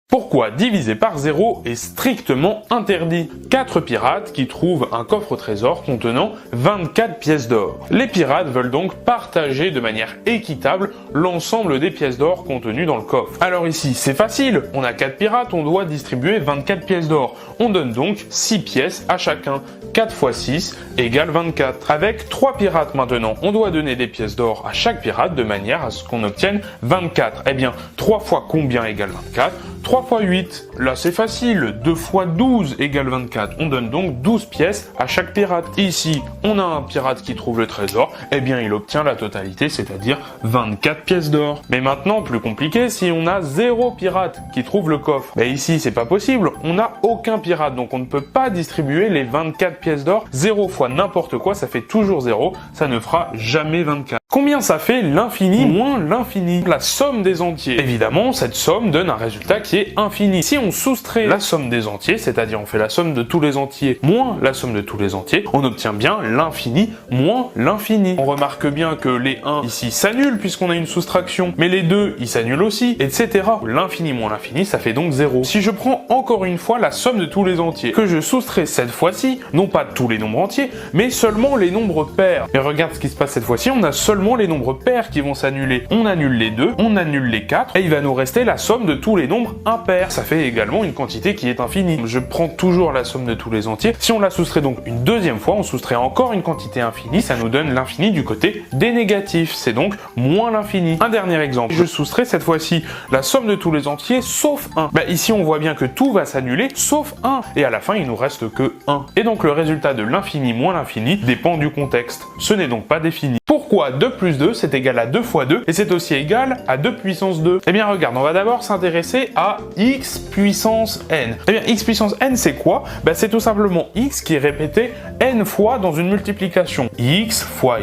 Pourquoi diviser par 0 est strictement interdit? 4 pirates qui trouvent un coffre au trésor contenant 24 pièces d'or. Les pirates veulent donc partager de manière équitable l'ensemble des pièces d'or contenues dans le coffre. Alors ici, c'est facile, on a 4 pirates, on doit distribuer 24 pièces d'or. On donne donc 6 pièces à chacun. 4 x 6 égale 24. Avec 3 pirates maintenant, on doit donner des pièces d'or à chaque pirate de manière à ce qu'on obtienne 24. Eh bien, 3 fois combien égale 24? 3 x 8, là c'est facile, 2 x 12 égale 24, on donne donc 12 pièces à chaque pirate. Ici, on a un pirate qui trouve le trésor, eh bien il obtient la totalité, c'est-à-dire 24 pièces d'or. Mais maintenant, plus compliqué, si on a 0 pirate qui trouve le coffre, ben ici c'est pas possible, on n'a aucun pirate, donc on ne peut pas distribuer les 24 pièces d'or. 0 fois n'importe quoi, ça fait toujours 0, ça ne fera jamais 24. Combien ça fait l'infini moins l'infini? La somme des entiers. Évidemment, cette somme donne un résultat qui est infini. Si on soustrait la somme des entiers, c'est-à-dire on fait la somme de tous les entiers moins la somme de tous les entiers, on obtient bien l'infini moins l'infini. On remarque bien que les 1 ici s'annulent puisqu'on a une soustraction, mais les 2 ils s'annulent aussi, etc. L'infini moins l'infini, ça fait donc 0. Si je prends encore une fois la somme de tous les entiers, que je soustrais cette fois-ci, non pas tous les nombres entiers, mais seulement les nombres pairs. Et regarde ce qui se passe cette fois-ci, on a seulement les nombres pairs qui vont s'annuler. On annule les 2, on annule les 4, et il va nous rester la somme de tous les nombres impairs. Ça fait également une quantité qui est infinie. Je prends toujours la somme de tous les entiers. Si on la soustrait donc une deuxième fois, on soustrait encore une quantité infinie, ça nous donne l'infini du côté des négatifs. C'est donc moins l'infini. Un dernier exemple. Je soustrais cette fois-ci la somme de tous les entiers sauf 1. Ici, on voit bien que tout va s'annuler sauf 1. Et à la fin, il nous reste que 1. Et donc, le résultat de l'infini moins l'infini dépend du contexte. Ce n'est donc pas défini. Pourquoi 2 plus 2 c'est égal à 2 fois 2 et c'est aussi égal à 2 puissance 2? Eh bien regarde, on va d'abord s'intéresser à x puissance n. Eh bien x puissance n c'est quoi? C'est tout simplement x qui est répété n fois dans une multiplication. X fois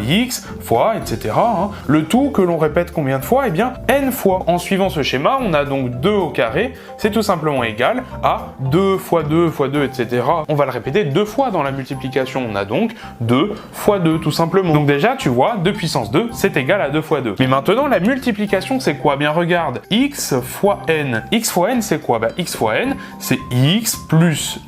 etc. Le tout que l'on répète combien de fois? Eh bien n fois. En suivant ce schéma, on a donc 2 au carré, c'est tout simplement égal à 2 fois 2 fois 2 etc. On va le répéter 2 fois dans la multiplication, on a donc 2 fois 2 tout simplement. Donc déjà tu vois, 2 puissance 2 c'est égal à 2 fois 2. Mais maintenant la multiplication c'est quoi? Bien regarde, x fois n. X fois n c'est quoi? X fois n c'est x plus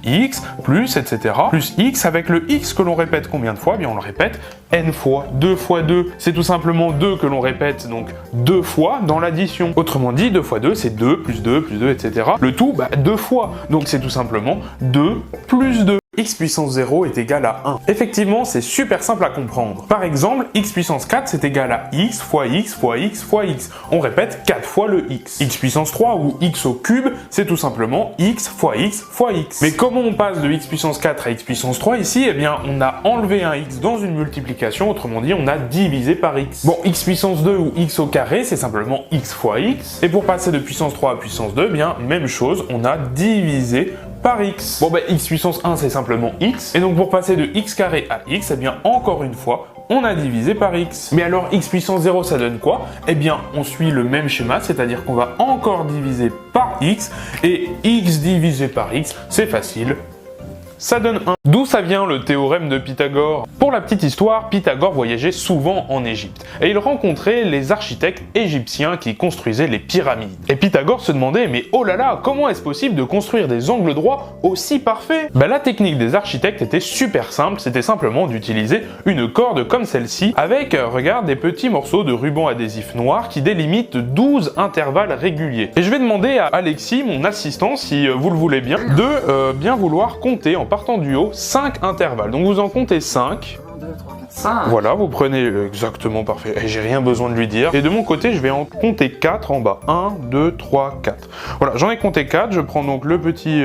etc. plus x avec le x que l'on répète combien de fois? Bien on le répète n fois. 2 fois 2 c'est tout simplement 2 que l'on répète donc 2 fois dans l'addition. Autrement dit 2 fois 2 c'est 2 plus 2 plus 2 etc. Le tout 2 fois. Donc c'est tout simplement 2 plus 2. X puissance 0 est égal à 1. Effectivement, c'est super simple à comprendre. Par exemple, x puissance 4 c'est égal à x fois x fois x fois x. On répète 4 fois le x. X puissance 3 ou x au cube, c'est tout simplement x fois x fois x. Mais comment on passe de x puissance 4 à x puissance 3 ici? Eh bien, on a enlevé un x dans une multiplication, autrement dit, on a divisé par x. Bon, x puissance 2 ou x au carré, c'est simplement x fois x. Et pour passer de puissance 3 à puissance 2, eh bien, même chose, on a divisé par x. Bon x puissance 1 c'est simplement x, et donc pour passer de x carré à x, eh bien encore une fois, on a divisé par x. Mais alors x puissance 0 ça donne quoi? Eh bien on suit le même schéma, c'est-à-dire qu'on va encore diviser par x, et x divisé par x, c'est facile, ça donne 1. D'où ça vient le théorème de Pythagore? Pour la petite histoire, Pythagore voyageait souvent en Égypte et il rencontrait les architectes égyptiens qui construisaient les pyramides. Et Pythagore se demandait, mais oh là là, comment est-ce possible de construire des angles droits aussi parfaits? La technique des architectes était super simple, c'était simplement d'utiliser une corde comme celle-ci avec, regarde, des petits morceaux de ruban adhésif noir qui délimitent 12 intervalles réguliers. Et je vais demander à Alexis, mon assistant, si vous le voulez bien, de bien vouloir compter en partant du haut 5 intervalles. Donc vous en comptez 5. 1, 2, 3, 4, 5. Voilà, vous prenez exactement parfait. Et j'ai rien besoin de lui dire. Et de mon côté, je vais en compter 4 en bas. 1, 2, 3, 4. Voilà, j'en ai compté 4. Je prends donc le petit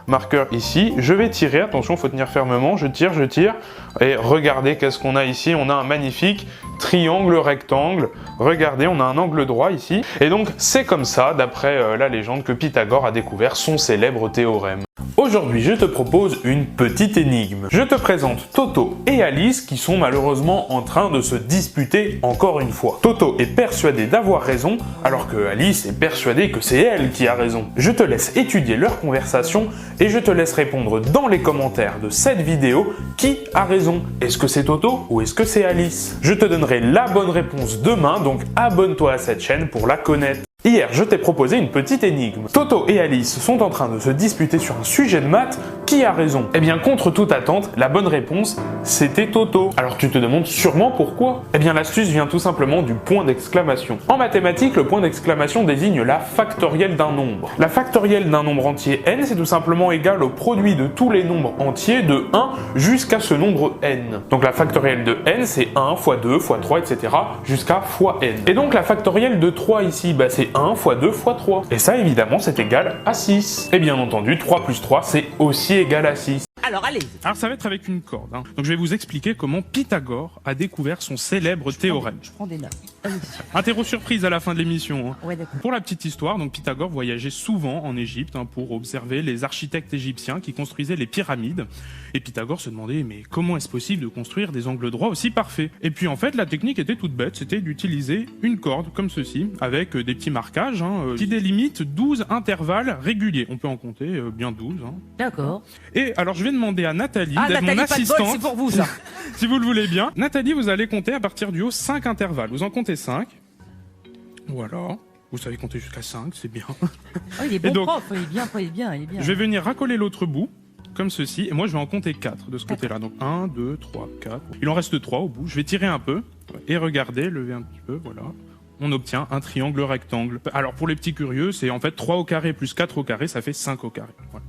marqueur ici. Je vais tirer. Attention, il faut tenir fermement. Je tire. Et regardez qu'est-ce qu'on a ici. On a un magnifique triangle rectangle. Regardez, on a un angle droit ici. Et donc, c'est comme ça, d'après la légende, que Pythagore a découvert son célèbre théorème. Aujourd'hui, je te propose une petite énigme. Je te présente Toto et Alice qui sont malheureusement en train de se disputer encore une fois. Toto est persuadé d'avoir raison, alors que Alice est persuadée que c'est elle qui a raison. Je te laisse étudier leur conversation et je te laisse répondre dans les commentaires de cette vidéo qui a raison. Est-ce que c'est Toto ou est-ce que c'est Alice? Je te donnerai la bonne réponse demain, donc abonne-toi à cette chaîne pour la connaître. Hier, je t'ai proposé une petite énigme. Toto et Alice sont en train de se disputer sur un sujet de maths. Qui a raison? Eh bien, contre toute attente, la bonne réponse, c'était Toto. Alors tu te demandes sûrement pourquoi? Eh bien, l'astuce vient tout simplement du point d'exclamation. En mathématiques, le point d'exclamation désigne la factorielle d'un nombre. La factorielle d'un nombre entier n, c'est tout simplement égal au produit de tous les nombres entiers de 1 jusqu'à ce nombre n. Donc la factorielle de n, c'est 1 fois 2 fois 3, etc. jusqu'à fois n. Et donc la factorielle de 3 ici, bah, c'est 1 fois 2 fois 3. Et ça, évidemment, c'est égal à 6. Et bien entendu, 3 plus 3, c'est aussi égal à 6. Alors allez. Alors ça va être avec une corde. Donc je vais vous expliquer comment Pythagore a découvert son célèbre théorème. Je prends des notes. Allez. Interro surprise à la fin de l'émission. Ouais, d'accord. Pour la petite histoire, donc Pythagore voyageait souvent en Égypte pour observer les architectes égyptiens qui construisaient les pyramides. Et Pythagore se demandait mais comment est-ce possible de construire des angles droits aussi parfaits? Et puis en fait la technique était toute bête, c'était d'utiliser une corde comme ceci avec des petits marquages qui délimitent 12 intervalles réguliers. On peut en compter bien 12. D'accord. Et alors je vais demander à Nathalie d'être Nathalie, mon pas de bol, assistante. c'est pour vous ça. Si vous le voulez bien. Nathalie, vous allez compter à partir du haut 5 intervalles. Vous en comptez 5. Voilà. Vous savez compter jusqu'à 5, c'est bien. Oh, il est bon donc, prof, il est bien, il est bien, il est bien. Je vais venir racoler l'autre bout, comme ceci, et moi je vais en compter 4 de ce côté-là. Donc 1, 2, 3, 4. Il en reste 3 au bout. Je vais tirer un peu, et regardez, lever un petit peu, voilà. On obtient un triangle rectangle. Alors pour les petits curieux, c'est en fait 3 au carré plus 4 au carré, ça fait 5 au carré. Voilà.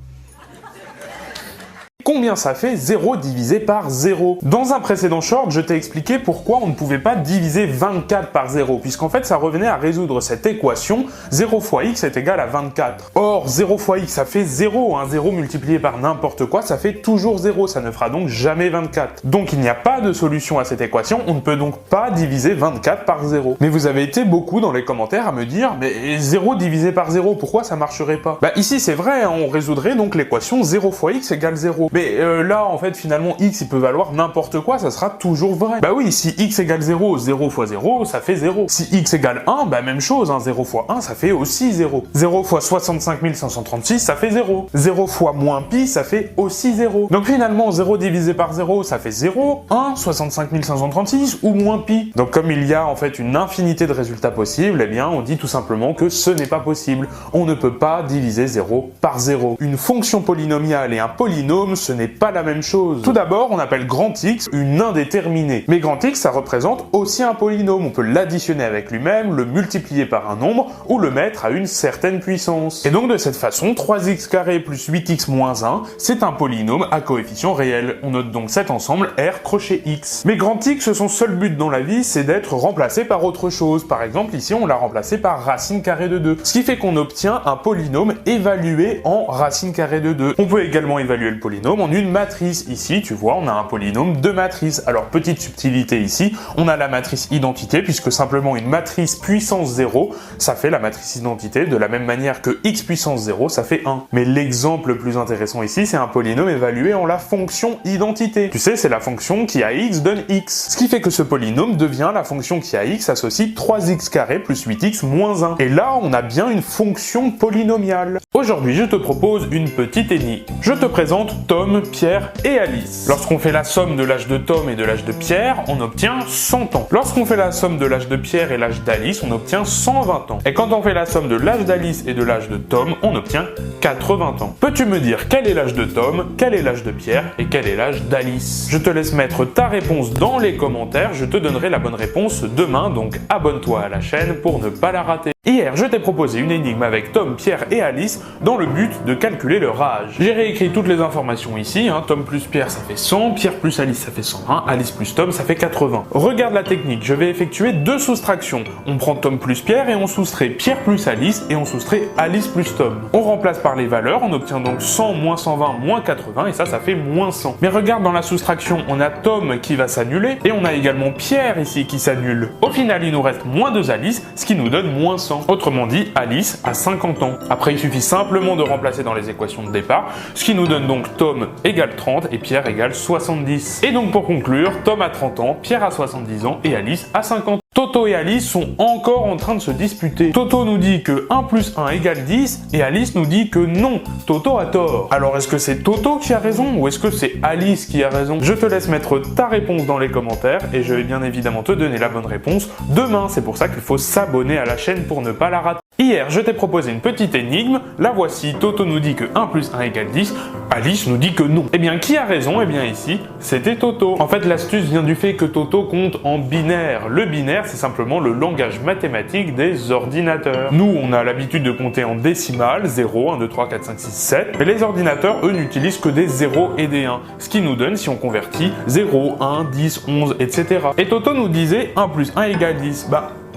Combien ça fait 0 divisé par 0? Dans un précédent short, je t'ai expliqué pourquoi on ne pouvait pas diviser 24 par 0, puisqu'en fait ça revenait à résoudre cette équation 0 fois x est égal à 24. Or, 0 fois x ça fait 0, 0 multiplié par n'importe quoi, ça fait toujours 0, ça ne fera donc jamais 24. Donc il n'y a pas de solution à cette équation, on ne peut donc pas diviser 24 par 0. Mais vous avez été beaucoup dans les commentaires à me dire, mais 0 divisé par 0, pourquoi ça marcherait pas? Bah ici c'est vrai, on résoudrait donc l'équation 0 fois x égale 0. Mais là, en fait, finalement, x, il peut valoir n'importe quoi, ça sera toujours vrai. Bah oui, si x égale 0, 0 fois 0, ça fait 0. Si x égale 1, bah même chose, 0 fois 1, ça fait aussi 0. 0 fois 65 536, ça fait 0. 0 fois moins pi, ça fait aussi 0. Donc finalement, 0 divisé par 0, ça fait 0, 1, 65 536 ou moins pi. Donc comme il y a en fait une infinité de résultats possibles, eh bien on dit tout simplement que ce n'est pas possible. On ne peut pas diviser 0 par 0. Une fonction polynomiale et un polynôme, ce n'est pas la même chose. Tout d'abord, on appelle grand X une indéterminée. Mais grand X, ça représente aussi un polynôme. On peut l'additionner avec lui-même, le multiplier par un nombre ou le mettre à une certaine puissance. Et donc de cette façon, 3x carré plus 8x moins 1, c'est un polynôme à coefficient réel. On note donc cet ensemble R crochet X. Mais grand X, son seul but dans la vie, c'est d'être remplacé par autre chose. Par exemple, ici, on l'a remplacé par racine carrée de 2. Ce qui fait qu'on obtient un polynôme évalué en racine carrée de 2. On peut également évaluer le polynôme en une matrice. Ici, tu vois, on a un polynôme de matrice. Alors, petite subtilité ici, on a la matrice identité, puisque simplement une matrice puissance 0, ça fait la matrice identité, de la même manière que x puissance 0, ça fait 1. Mais l'exemple le plus intéressant ici, c'est un polynôme évalué en la fonction identité. Tu sais, c'est la fonction qui à x donne x. Ce qui fait que ce polynôme devient la fonction qui à x associe 3x carré plus 8x moins 1. Et là, on a bien une fonction polynomiale. Aujourd'hui, je te propose une petite énigme. Je te présente Tom, Pierre et Alice. Lorsqu'on fait la somme de l'âge de Tom et de l'âge de Pierre, on obtient 100 ans. Lorsqu'on fait la somme de l'âge de Pierre et l'âge d'Alice, on obtient 120 ans. Et quand on fait la somme de l'âge d'Alice et de l'âge de Tom, on obtient 80 ans. Peux-tu me dire quel est l'âge de Tom, quel est l'âge de Pierre et quel est l'âge d'Alice? Je te laisse mettre ta réponse dans les commentaires, je te donnerai la bonne réponse demain, donc abonne-toi à la chaîne pour ne pas la rater. Hier, je t'ai proposé une énigme avec Tom, Pierre et Alice dans le but de calculer leur âge. J'ai réécrit toutes les informations ici, Tom plus Pierre ça fait 100, Pierre plus Alice ça fait 120, Alice plus Tom ça fait 80. Regarde la technique, je vais effectuer deux soustractions. On prend Tom plus Pierre et on soustrait Pierre plus Alice et on soustrait Alice plus Tom. On remplace par les valeurs, on obtient donc 100 moins 120 moins 80 et ça fait moins 100. Mais regarde dans la soustraction, on a Tom qui va s'annuler et on a également Pierre ici qui s'annule. Au final, il nous reste moins 2 Alice, ce qui nous donne moins 100. Autrement dit, Alice a 50 ans. Après, il suffit simplement de remplacer dans les équations de départ, ce qui nous donne donc Tom égale 30 et Pierre égale 70. Et donc pour conclure, Tom a 30 ans, Pierre a 70 ans et Alice a 50 ans. Toto et Alice sont encore en train de se disputer. Toto nous dit que 1 plus 1 égale 10 et Alice nous dit que non, Toto a tort. Alors est-ce que c'est Toto qui a raison ou est-ce que c'est Alice qui a raison? Je te laisse mettre ta réponse dans les commentaires et je vais bien évidemment te donner la bonne réponse demain. C'est pour ça qu'il faut s'abonner à la chaîne pour ne pas la rater. Hier, je t'ai proposé une petite énigme, la voici, Toto nous dit que 1 plus 1 égale 10, Alice nous dit que non. Eh bien, qui a raison? Eh bien ici, c'était Toto. En fait, l'astuce vient du fait que Toto compte en binaire. Le binaire, c'est simplement le langage mathématique des ordinateurs. Nous, on a l'habitude de compter en décimales, 0, 1, 2, 3, 4, 5, 6, 7, mais les ordinateurs, eux, n'utilisent que des 0 et des 1, ce qui nous donne, si on convertit, 0, 1, 10, 11, etc. Et Toto nous disait 1 plus 1 égale 10.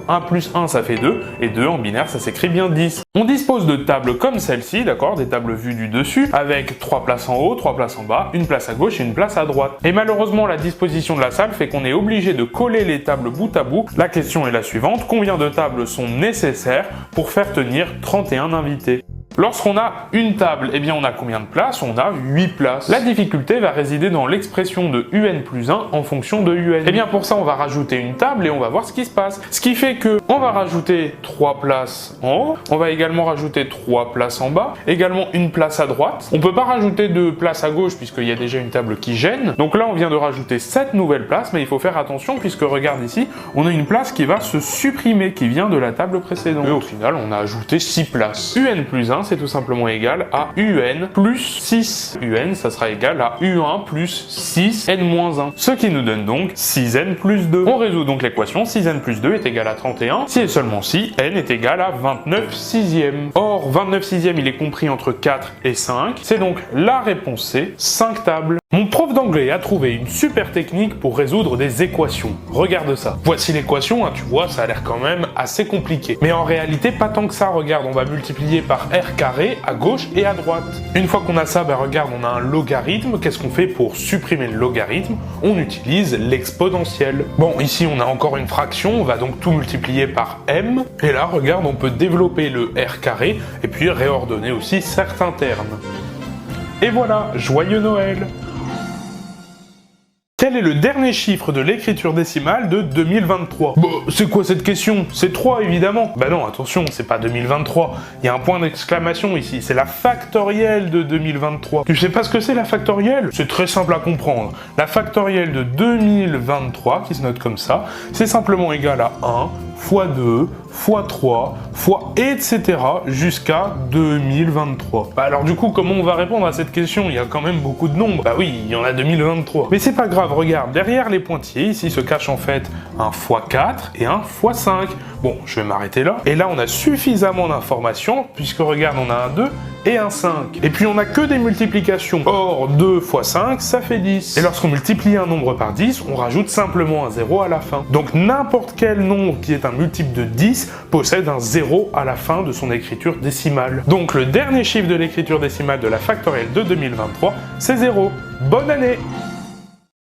1 plus 1 ça fait 2, et 2 en binaire ça s'écrit bien 10. On dispose de tables comme celle-ci, d'accord, des tables vues du dessus, avec 3 places en haut, 3 places en bas, une place à gauche et une place à droite. Et malheureusement la disposition de la salle fait qu'on est obligé de coller les tables bout à bout. La question est la suivante, combien de tables sont nécessaires pour faire tenir 31 invités? Lorsqu'on a une table, eh bien on a combien de places? On a 8 places. La difficulté va résider dans l'expression de un plus 1 en fonction de un. Eh bien pour ça on va rajouter une table et on va voir ce qui se passe. Ce qui fait que on va rajouter 3 places en haut, on va également rajouter 3 places en bas, également une place à droite. On peut pas rajouter de place à gauche puisqu'il y a déjà une table qui gêne. Donc là on vient de rajouter 7 nouvelles places, mais il faut faire attention puisque regarde ici, on a une place qui va se supprimer, qui vient de la table précédente. Et au final on a ajouté 6 places. Un plus 1 c'est tout simplement égal à un plus 6. Un, ça sera égal à un plus 6n-1. Ce qui nous donne donc 6n plus 2. On résout donc l'équation, 6n plus 2 est égal à 31, si et seulement si n est égal à 29 sixièmes. Or, 29 sixièmes, il est compris entre 4 et 5. C'est donc la réponse C, 5 tables. Mon prof d'anglais a trouvé une super technique pour résoudre des équations. Regarde ça. Voici l'équation, tu vois, ça a l'air quand même assez compliqué. Mais en réalité, pas tant que ça. Regarde, on va multiplier par r carré à gauche et à droite. Une fois qu'on a ça, regarde, on a un logarithme. Qu'est-ce qu'on fait pour supprimer le logarithme? On utilise l'exponentielle. Bon, ici, on a encore une fraction. On va donc tout multiplier par m. Et là, regarde, on peut développer le r carré et puis réordonner aussi certains termes. Et voilà, joyeux Noël! Quel est le dernier chiffre de l'écriture décimale de 2023? C'est quoi cette question? C'est 3 évidemment. Non, attention, c'est pas 2023. Il y a un point d'exclamation ici, c'est la factorielle de 2023. Tu sais pas ce que c'est la factorielle? C'est très simple à comprendre. La factorielle de 2023, qui se note comme ça, c'est simplement égal à 1 fois 2 fois 3 fois etc. jusqu'à 2023. Alors du coup, comment on va répondre à cette question? Il y a quand même beaucoup de nombres. Oui, il y en a 2023. Mais c'est pas grave, regarde, derrière les pointillés, ici se cache en fait un fois 4 et un fois 5. Bon, je vais m'arrêter là. Et là, on a suffisamment d'informations, puisque regarde, on a un 2 et un 5. Et puis on n'a que des multiplications. Or, 2 fois 5, ça fait 10. Et lorsqu'on multiplie un nombre par 10, on rajoute simplement un 0 à la fin. Donc n'importe quel nombre qui est un multiple de 10 possède un 0 à la fin de son écriture décimale. Donc le dernier chiffre de l'écriture décimale de la factorielle de 2023, c'est 0. Bonne année!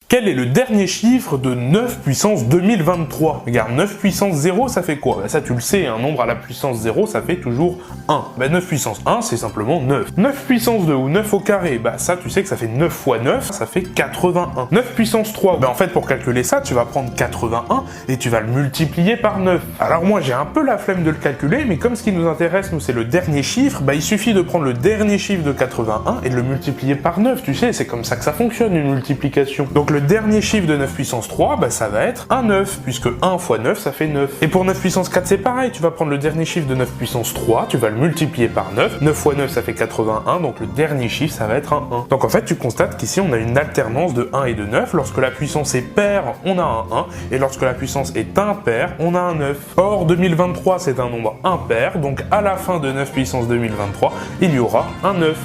Quel est le dernier chiffre de 9 puissance 2023? Regarde, 9 puissance 0, ça fait quoi? Ça, tu le sais, un nombre à la puissance 0, ça fait toujours 1. 9 puissance 1, c'est simplement 9. 9 puissance 2 ou 9 au carré, ça, tu sais que ça fait 9 fois 9, ça fait 81. 9 puissance 3, en fait, pour calculer ça, tu vas prendre 81 et tu vas le multiplier par 9. Alors moi, j'ai un peu la flemme de le calculer, mais comme ce qui nous intéresse, nous, c'est le dernier chiffre, il suffit de prendre le dernier chiffre de 81 et de le multiplier par 9, tu sais, c'est comme ça que ça fonctionne, une multiplication. Donc le dernier chiffre de 9 puissance 3, ça va être un 9, puisque 1 fois 9, ça fait 9. Et pour 9 puissance 4, c'est pareil, tu vas prendre le dernier chiffre de 9 puissance 3, tu vas le multiplier par 9, 9 fois 9, ça fait 81, donc le dernier chiffre, ça va être un 1. Donc en fait, tu constates qu'ici, on a une alternance de 1 et de 9, lorsque la puissance est paire, on a un 1, et lorsque la puissance est impaire, on a un 9. Or, 2023, c'est un nombre impair, donc à la fin de 9 puissance 2023, il y aura un 9.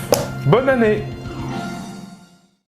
Bonne année!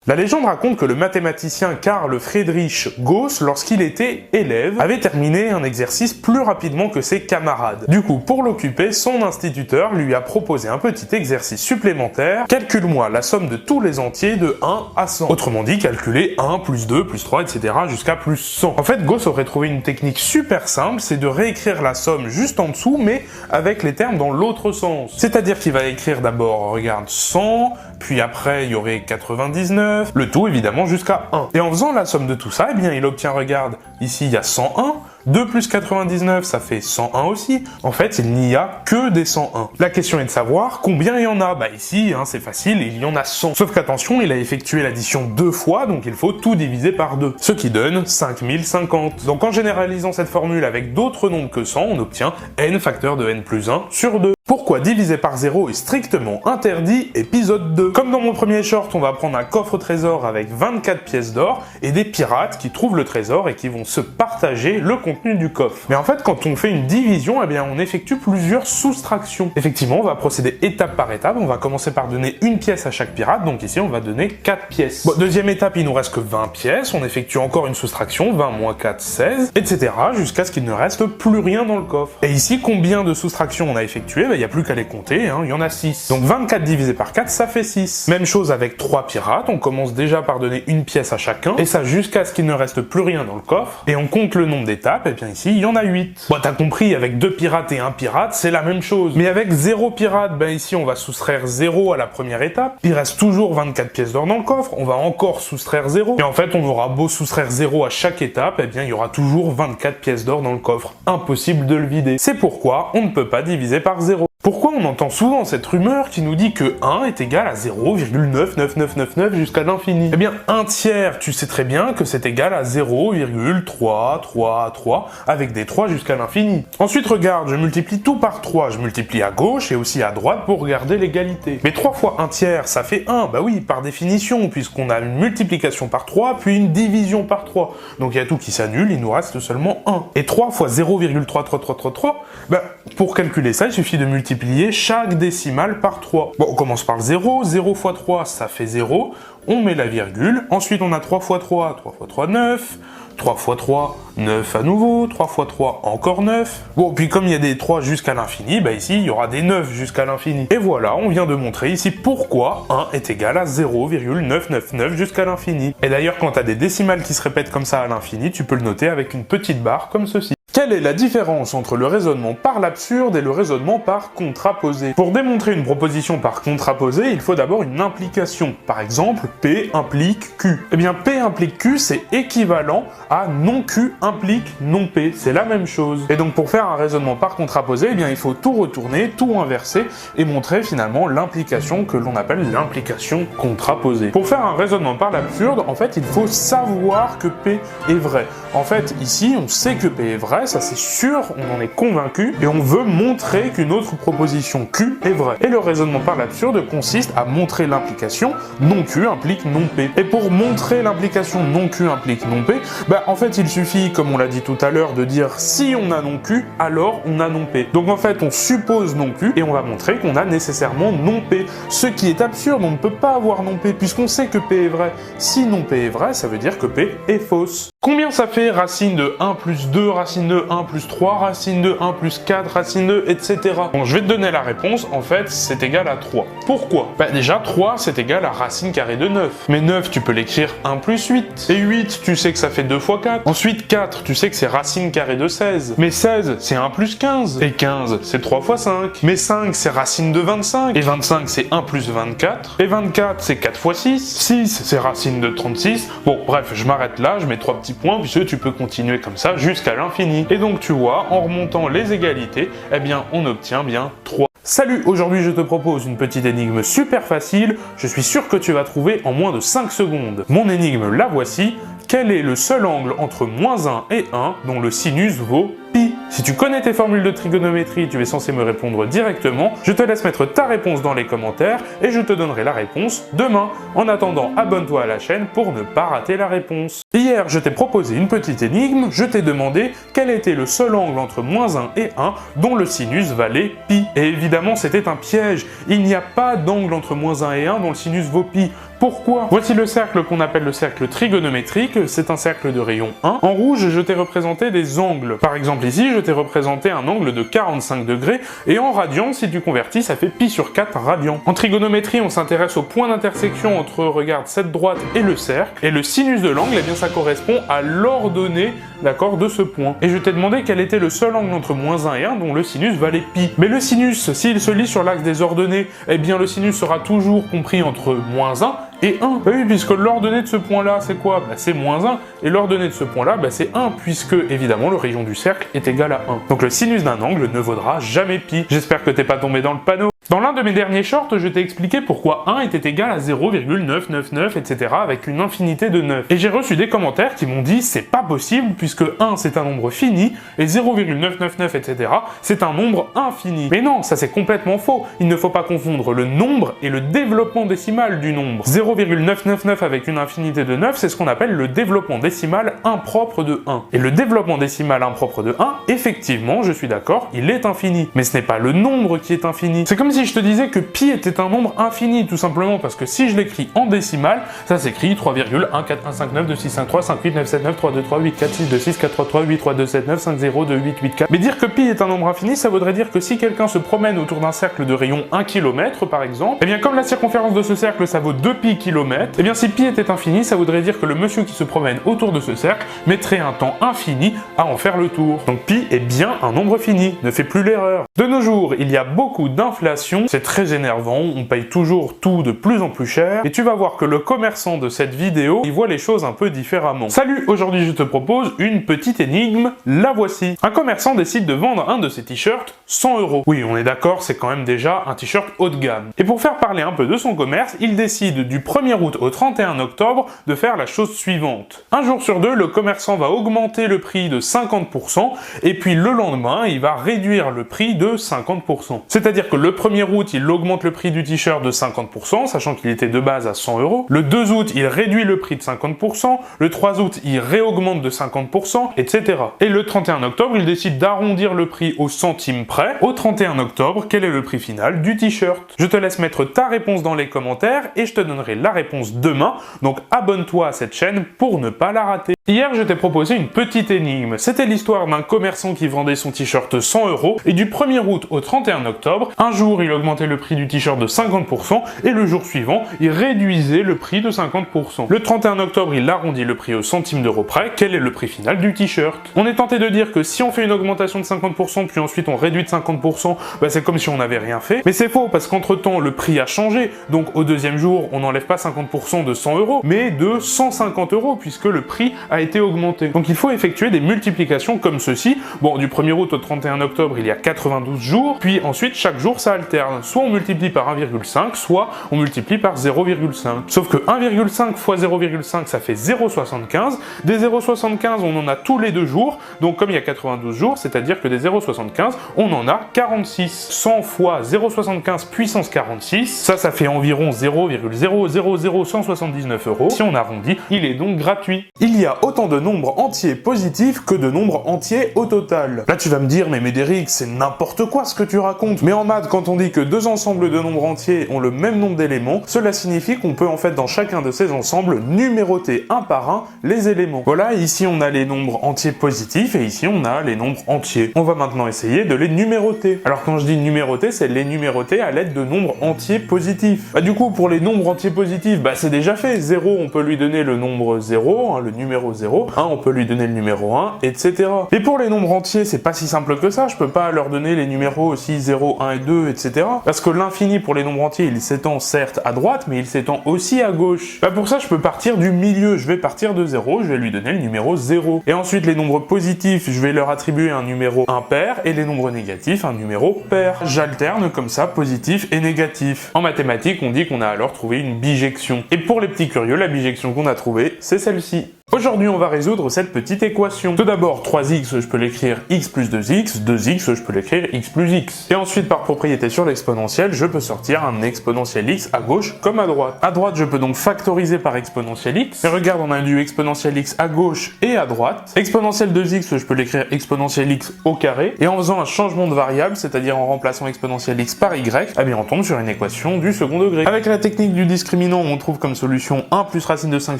La légende raconte que le mathématicien Carl Friedrich Gauss, lorsqu'il était élève, avait terminé un exercice plus rapidement que ses camarades. Du coup, pour l'occuper, son instituteur lui a proposé un petit exercice supplémentaire. Calcule-moi la somme de tous les entiers de 1 à 100. Autrement dit, calculer 1 plus 2 plus 3, etc. jusqu'à plus 100. En fait, Gauss aurait trouvé une technique super simple, c'est de réécrire la somme juste en dessous, mais avec les termes dans l'autre sens. C'est-à-dire qu'il va écrire d'abord, regarde, 100, puis après, il y aurait 99, le tout évidemment jusqu'à 1. Et en faisant la somme de tout ça, il obtient, regarde, ici il y a 101, 2 plus 99, ça fait 101 aussi. En fait, il n'y a que des 101. La question est de savoir combien il y en a. Bah ici, c'est facile, il y en a 100. Sauf qu'attention, il a effectué l'addition 2 fois, donc il faut tout diviser par 2. Ce qui donne 5050. Donc en généralisant cette formule avec d'autres nombres que 100, on obtient n facteur de n plus 1 sur 2. Pourquoi diviser par 0 est strictement interdit, épisode 2. Comme dans mon premier short, on va prendre un coffre trésor avec 24 pièces d'or et des pirates qui trouvent le trésor et qui vont se partager le contenu du coffre. Mais en fait, quand on fait une division, eh bien, on effectue plusieurs soustractions. Effectivement, on va procéder étape par étape. On va commencer par donner une pièce à chaque pirate. Donc ici, on va donner 4 pièces. Bon, deuxième étape, il nous reste que 20 pièces. On effectue encore une soustraction. 20 moins 4, 16, etc. jusqu'à ce qu'il ne reste plus rien dans le coffre. Et ici, combien de soustractions on a effectué? Il n'y a plus qu'à les compter, il y en a 6. Donc 24 divisé par 4, ça fait 6. Même chose avec 3 pirates, on commence déjà par donner une pièce à chacun, et ça jusqu'à ce qu'il ne reste plus rien dans le coffre, et on compte le nombre d'étapes, et bien ici, il y en a 8. Bon, t'as compris, avec 2 pirates et 1 pirate, c'est la même chose. Mais avec 0 pirate, ben ici, on va soustraire 0 à la première étape, il reste toujours 24 pièces d'or dans le coffre, on va encore soustraire 0, et en fait, on aura beau soustraire 0 à chaque étape, et bien il y aura toujours 24 pièces d'or dans le coffre. Impossible de le vider. C'est pourquoi on ne peut pas diviser par 0. Pourquoi on entend souvent cette rumeur qui nous dit que 1 est égal à 0,99999 jusqu'à l'infini? Eh bien, 1 tiers, tu sais très bien que c'est égal à 0,333 avec des 3 jusqu'à l'infini. Ensuite, regarde, je multiplie tout par 3. Je multiplie à gauche et aussi à droite pour garder l'égalité. Mais 3 fois 1 tiers, ça fait 1. Bah oui, par définition, puisqu'on a une multiplication par 3, puis une division par 3. Donc il y a tout qui s'annule, il nous reste seulement 1. Et 3 fois 0,33333, bah, pour calculer ça, il suffit de multiplier chaque décimale par 3. Bon, on commence par le 0, 0 fois 3, ça fait 0, on met la virgule, ensuite on a 3 fois 3, 3 fois 3, 9, 3 fois 3, 9 à nouveau, 3 fois 3, encore 9. Bon, puis comme il y a des 3 jusqu'à l'infini, bah ici, il y aura des 9 jusqu'à l'infini. Et voilà, on vient de montrer ici pourquoi 1 est égal à 0,999 jusqu'à l'infini. Et d'ailleurs, quand tu as des décimales qui se répètent comme ça à l'infini, tu peux le noter avec une petite barre comme ceci. Quelle est la différence entre le raisonnement par l'absurde et le raisonnement par contraposé? Pour démontrer une proposition par contraposé, il faut d'abord une implication. Par exemple, P implique Q. Eh bien, P implique Q, c'est équivalent à non Q implique non P. C'est la même chose. Et donc, pour faire un raisonnement par contraposé, eh bien, il faut tout retourner, tout inverser et montrer finalement l'implication que l'on appelle l'implication contraposée. Pour faire un raisonnement par l'absurde, en fait, il faut savoir que P est vrai. En fait, ici, on sait que P est vrai, ça c'est sûr, on en est convaincu, et on veut montrer qu'une autre proposition Q est vraie. Et le raisonnement par l'absurde consiste à montrer l'implication non Q implique non P. Et pour montrer l'implication non Q implique non P, bah en fait il suffit, comme on l'a dit tout à l'heure, de dire si on a non Q, alors on a non P. Donc en fait on suppose non Q, et on va montrer qu'on a nécessairement non P. Ce qui est absurde, on ne peut pas avoir non P, puisqu'on sait que P est vrai. Si non P est vrai, ça veut dire que P est fausse. Combien ça fait racine de 1 plus 2, racine de 1 plus 3, racine de 1 plus 4, racine de, etc. Bon, je vais te donner la réponse, en fait, c'est égal à 3. Pourquoi? Bah déjà, 3, c'est égal à racine carrée de 9. Mais 9, tu peux l'écrire 1 plus 8. Et 8, tu sais que ça fait 2 fois 4. Ensuite, 4, tu sais que c'est racine carrée de 16. Mais 16, c'est 1 plus 15. Et 15, c'est 3 fois 5. Mais 5, c'est racine de 25. Et 25, c'est 1 plus 24. Et 24, c'est 4 fois 6. 6, c'est racine de 36. Bon, bref, je m'arrête là, je mets 3 petits points, puisque tu peux continuer comme ça jusqu'à l'infini. Et donc tu vois, en remontant les égalités, eh bien on obtient bien 3. Salut, aujourd'hui je te propose une petite énigme super facile, je suis sûr que tu vas trouver en moins de 5 secondes. Mon énigme, la voici. Quel est le seul angle entre moins 1 et 1 dont le sinus vaut pi? Si tu connais tes formules de trigonométrie, tu es censé me répondre directement. Je te laisse mettre ta réponse dans les commentaires et je te donnerai la réponse demain. En attendant, abonne-toi à la chaîne pour ne pas rater la réponse. Hier, je t'ai proposé une petite énigme, je t'ai demandé quel était le seul angle entre moins 1 et 1 dont le sinus valait pi. Et évidemment, c'était un piège. Il n'y a pas d'angle entre moins 1 et 1 dont le sinus vaut pi. Pourquoi? Voici le cercle qu'on appelle le cercle trigonométrique, c'est un cercle de rayon 1. En rouge, je t'ai représenté des angles. Par exemple ici, je t'ai représenté un angle de 45 degrés, et en radians, si tu convertis, ça fait pi sur 4 radians. En trigonométrie, on s'intéresse au point d'intersection entre, regarde, cette droite et le cercle, et le sinus de l'angle, eh bien ça correspond à l'ordonnée, d'accord, de ce point. Et je t'ai demandé quel était le seul angle entre moins 1 et 1 dont le sinus valait pi. Mais le sinus, s'il se lit sur l'axe des ordonnées, eh bien le sinus sera toujours compris entre moins 1 et 1. Bah oui, puisque l'ordonnée de ce point-là, c'est quoi? Bah c'est moins 1, et l'ordonnée de ce point-là, bah c'est 1, puisque, évidemment, le rayon du cercle est égal à 1. Donc le sinus d'un angle ne vaudra jamais pi. J'espère que t'es pas tombé dans le panneau. Dans l'un de mes derniers shorts, je t'ai expliqué pourquoi 1 était égal à 0,999, etc. avec une infinité de 9. Et j'ai reçu des commentaires qui m'ont dit c'est pas possible puisque 1 c'est un nombre fini et 0,999, etc. c'est un nombre infini. Mais non, ça c'est complètement faux. Il ne faut pas confondre le nombre et le développement décimal du nombre. 0,999 avec une infinité de 9, c'est ce qu'on appelle le développement décimal impropre de 1. Et le développement décimal impropre de 1, effectivement, je suis d'accord, il est infini. Mais ce n'est pas le nombre qui est infini. C'est comme si je te disais que pi était un nombre infini, tout simplement parce que si je l'écris en décimale, ça s'écrit 3,1415926535897933846 Mais dire que pi est un nombre infini, ça voudrait dire que si quelqu'un se promène autour d'un cercle de rayon 1 km par exemple, et bien comme la circonférence de ce cercle ça vaut 2 pi km, et bien si pi était infini, ça voudrait dire que le monsieur qui se promène autour de ce cercle mettrait un temps infini à en faire le tour. Donc pi est bien un nombre fini, ne fais plus l'erreur. De nos jours, il y a beaucoup d'inflation. C'est très énervant, on paye toujours tout de plus en plus cher, et tu vas voir que le commerçant de cette vidéo, il voit les choses un peu différemment. Salut, aujourd'hui je te propose une petite énigme, la voici. Un commerçant décide de vendre un de ses t-shirts 100 €. Oui, on est d'accord, c'est quand même déjà un t-shirt haut de gamme. Et pour faire parler un peu de son commerce, il décide du 1er août au 31 octobre de faire la chose suivante. Un jour sur deux, le commerçant va augmenter le prix de 50%, et puis le lendemain, il va réduire le prix de 50%. C'est-à-dire que le 1er août, il augmente le prix du t-shirt de 50%, sachant qu'il était de base à 100 €. Le 2 août, il réduit le prix de 50%. Le 3 août, il réaugmente de 50%, etc. Et le 31 octobre, il décide d'arrondir le prix au centime près. Au 31 octobre, quel est le prix final du t-shirt? Je te laisse mettre ta réponse dans les commentaires et je te donnerai la réponse demain. Donc abonne-toi à cette chaîne pour ne pas la rater. Hier, je t'ai proposé une petite énigme. C'était l'histoire d'un commerçant qui vendait son t-shirt 100 € et du 1er août au 31 octobre, un jour, il augmentait le prix du t-shirt de 50% et le jour suivant, il réduisait le prix de 50%. Le 31 octobre, il arrondit le prix au centime d'euro près. Quel est le prix final du t-shirt? On est tenté de dire que si on fait une augmentation de 50% puis ensuite on réduit de 50%, bah c'est comme si on n'avait rien fait. Mais c'est faux parce qu'entre-temps, le prix a changé. Donc au deuxième jour, on n'enlève pas 50% de 100 €, mais de 150 € puisque le prix a été augmenté. Donc il faut effectuer des multiplications comme ceci. Bon, du 1er août au 31 octobre, il y a 92 jours, puis ensuite chaque jour ça alterne. Soit on multiplie par 1,5, soit on multiplie par 0,5. Sauf que 1,5 fois 0,5, ça fait 0,75. Des 0,75, on en a tous les 2 jours. Donc comme il y a 92 jours, c'est-à-dire que des 0,75, on en a 46. 100 fois 0,75 puissance 46, ça fait environ 0,000179 €. Si on arrondit, il est donc gratuit. Il y a autant de nombres entiers positifs que de nombres entiers au total. Là tu vas me dire, mais Médéric, c'est n'importe quoi ce que tu racontes. Mais en maths, quand on dit que deux ensembles de nombres entiers ont le même nombre d'éléments, cela signifie qu'on peut en fait dans chacun de ces ensembles numéroter un par un les éléments. Voilà, ici on a les nombres entiers positifs et ici on a les nombres entiers. On va maintenant essayer de les numéroter. Alors quand je dis numéroter, c'est les numéroter à l'aide de nombres entiers positifs. Bah du coup pour les nombres entiers positifs, bah c'est déjà fait. 0, on peut lui donner le nombre 0, le numéro 0. 1, on peut lui donner le numéro 1, etc. Et pour les nombres entiers, c'est pas si simple que ça. Je peux pas leur donner les numéros aussi 0, 1 et 2, etc. Parce que l'infini pour les nombres entiers, il s'étend certes à droite, mais il s'étend aussi à gauche. Bah pour ça, je peux partir du milieu. Je vais partir de 0, je vais lui donner le numéro 0. Et ensuite, les nombres positifs, je vais leur attribuer un numéro impair, et les nombres négatifs, un numéro pair. J'alterne comme ça, positif et négatif. En mathématiques, on dit qu'on a alors trouvé une bijection. Et pour les petits curieux, la bijection qu'on a trouvée, c'est celle-ci. Aujourd'hui, on va résoudre cette petite équation. Tout d'abord, 3x, je peux l'écrire x plus 2x, 2x, je peux l'écrire x plus x. Et ensuite, par propriété sur l'exponentielle, je peux sortir un exponentiel x à gauche comme à droite. À droite, je peux donc factoriser par exponentiel x. Et regarde, on a du exponentiel x à gauche et à droite. Exponentiel 2x, je peux l'écrire exponentiel x au carré. Et en faisant un changement de variable, c'est-à-dire en remplaçant exponentiel x par y, eh bien on tombe sur une équation du second degré. Avec la technique du discriminant, on trouve comme solution 1 plus racine de 5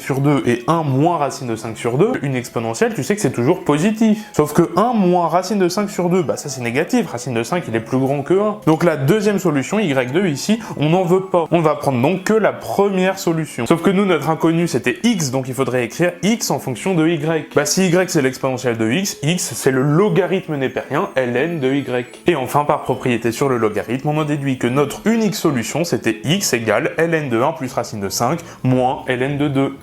sur 2 et 1 moins racine racine de 5 sur 2, une exponentielle, tu sais que c'est toujours positif. Sauf que 1 moins racine de 5 sur 2, bah ça c'est négatif, racine de 5 il est plus grand que 1. Donc la deuxième solution, y2 ici, on n'en veut pas. On va prendre donc que la première solution. Sauf que nous, notre inconnu c'était x, donc il faudrait écrire x en fonction de y. Bah si y c'est l'exponentielle de x c'est le logarithme népérien ln de y. Et enfin, par propriété sur le logarithme, on a déduit que notre unique solution c'était x égale ln de 1 plus racine de 5 moins ln de 2.